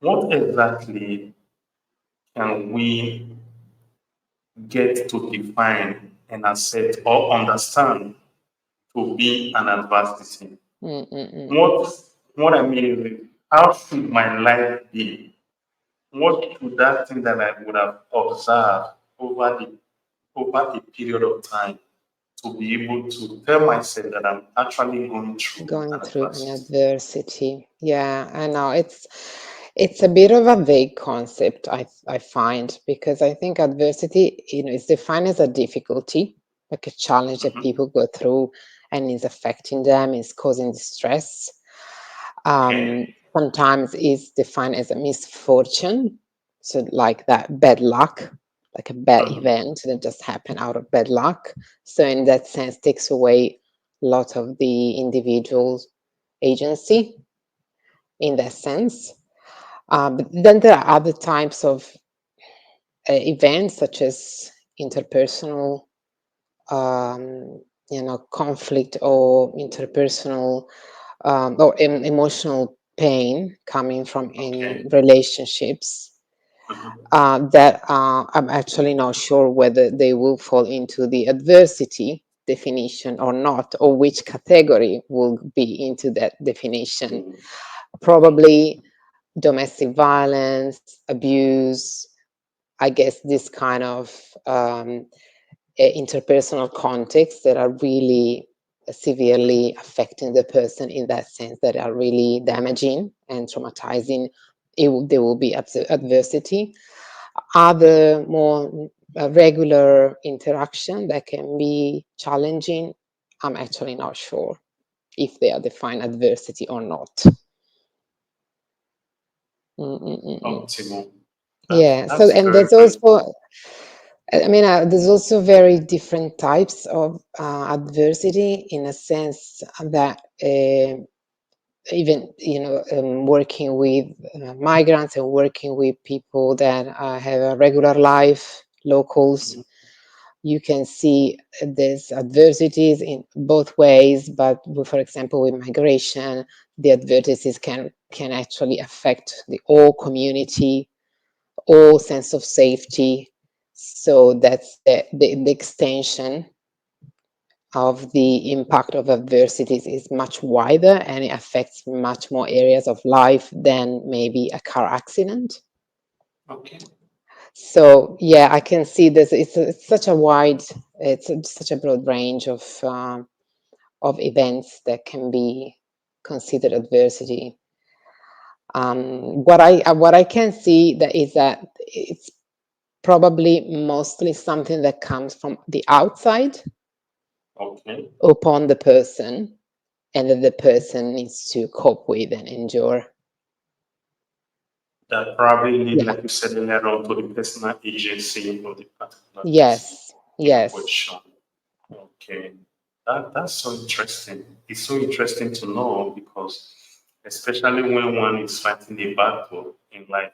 what exactly can we get to define and accept or understand to be an adversity? Mm, mm, mm. What what I mean is, how should my life be? What should that thing that I would have observed over a period of time to be able to tell myself that I'm actually going through Going an through an adversity? adversity. Yeah, I know. It's a bit of a vague concept, I find, because I think adversity, is defined as a difficulty, like a challenge that Mhm. people go through and is affecting them, is causing distress. Okay. Sometimes is defined as a misfortune, so like that bad luck, like a bad Mhm. event that just happened out of bad luck. So in that sense, takes away a lot of the individual's agency in that sense. But then there are other types of events, such as interpersonal, conflict or interpersonal or emotional pain coming from in Okay. relationships Mhm. that I'm actually not sure whether they will fall into the adversity definition or not, or which category will be into that definition. Mm. Okay. Probably domestic violence, abuse, I guess this kind of interpersonal contexts that are really severely affecting the person in that sense, that are really damaging and traumatizing. There will be adversity. Other more regular interaction that can be challenging, I'm actually not sure if they are defined adversity or not. Mm. Optimal. Yeah. So, That's and very, there's very also, I mean, there's also very different types of adversity, in a sense that even, working with migrants and working with people that have a regular life, locals, good. you can see there's adversities in both ways. But for example, with migration, the adversities can actually affect the whole community, all sense of safety. So that's the extension of the impact of adversities is much wider, and it affects much more areas of life than maybe a car accident. Okay. So yeah, I can see this. It's such a wide, such a broad range of events that can be considered adversity. What I can see that is that it's probably mostly something that comes from the outside Okay. upon the person, and that the person needs to cope with and endure. That probably lead, Yeah. like you said earlier on, to the personal agency of the particular person Yes. in Yes. question. Okay. That's so interesting. It's so interesting to know because, especially when one is fighting a battle in life,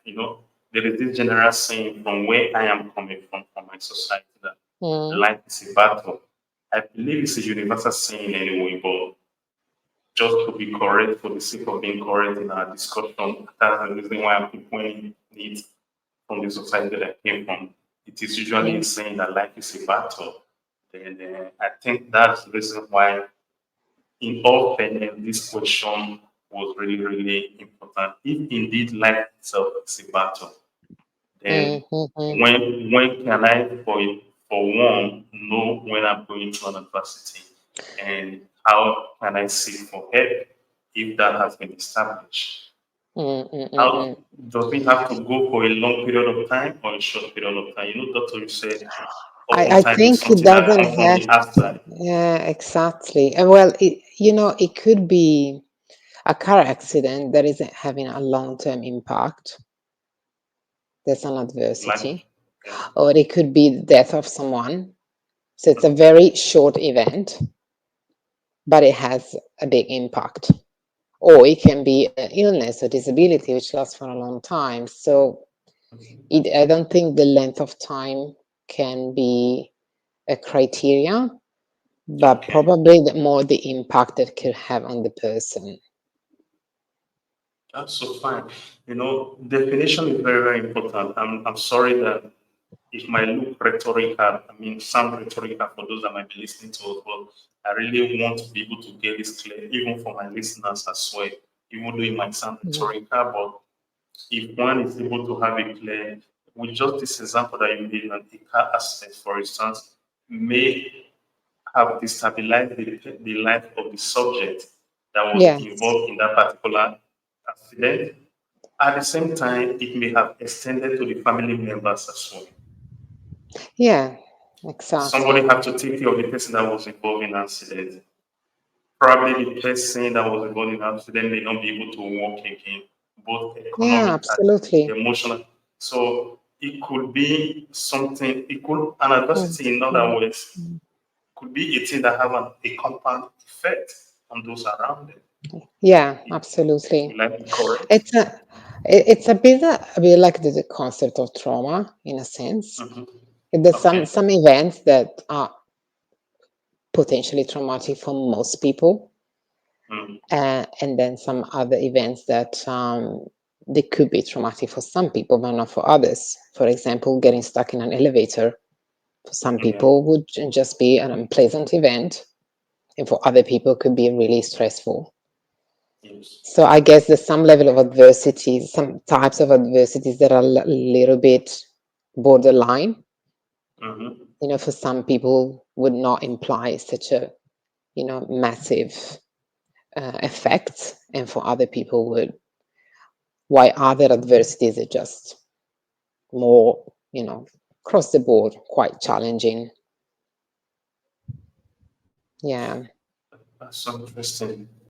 there is this general saying from where I am coming from my society, that Mm, life is a battle. I believe it's a universal saying anyway, but just to be correct for the sake of being correct in our discussion, that's the reason why I'm pinpointing it from the society that I came from. It is usually mm, saying that life is a battle. Then I think that's the reason why, in all fairness, this question was really, really important. If indeed life itself is a battle, then mm, mm, mm. when can I, for one, know when I'm going through an adversity, and how can I seek for help if that has been established? Mm, mm, mm, How mm. does it have to go for a long period of time or a short period of time? Doctor, you said I oftentimes it's think it something that doesn't comes from have the to. outside. Yeah, exactly. And well, it could be a car accident that isn't having a long-term impact. That's an Like, adversity. yeah, Or it could be the death of someone. So it's a very short event, but it has a big impact. Or it can be an illness or disability which lasts for a long time. So I don't think the length of time can be a criteria, but okay, probably more the impact it could have on the person. That's so fine. Definition is very, very important. I'm sorry that it might look rhetorical, sound rhetorical for those that might be listening to us, but I really want to be able to get this clear, even for my listeners as well. Even though it might sound Yeah. rhetorical, but if one is able to have it clear, with just this example that you made on the car accident, for instance, may have destabilized the life of the subject that was Yes. involved in that particular accident. At the same time, it may have extended to the family members as well. Yeah, Somebody exactly. have to take care of the person that was involved in the accident. Probably the person that was involved in the accident may not be able to walk again, both Yeah, economically, absolutely. emotionally. So it could be something, it could, an adversity in other Mm. words, could be a thing that have a compound effect on those around them. Yeah, It, absolutely. will I be correct? It's it's a bit like the concept of trauma in a sense. Hmm. There's Okay. some events that are potentially traumatic for most people, Mm. and then some other events that they could be traumatic for some people, but not for others. For example, getting stuck in an elevator for some Yeah. people would just be an unpleasant event, and for other people could be really stressful. Yes. So I guess there's some level of adversity, some types of adversities that are a little bit borderline. Hmm. For some people would not imply such a, massive effect, and for other people would. Why other adversities are just more, across the board, quite challenging. Yeah. That's so interesting.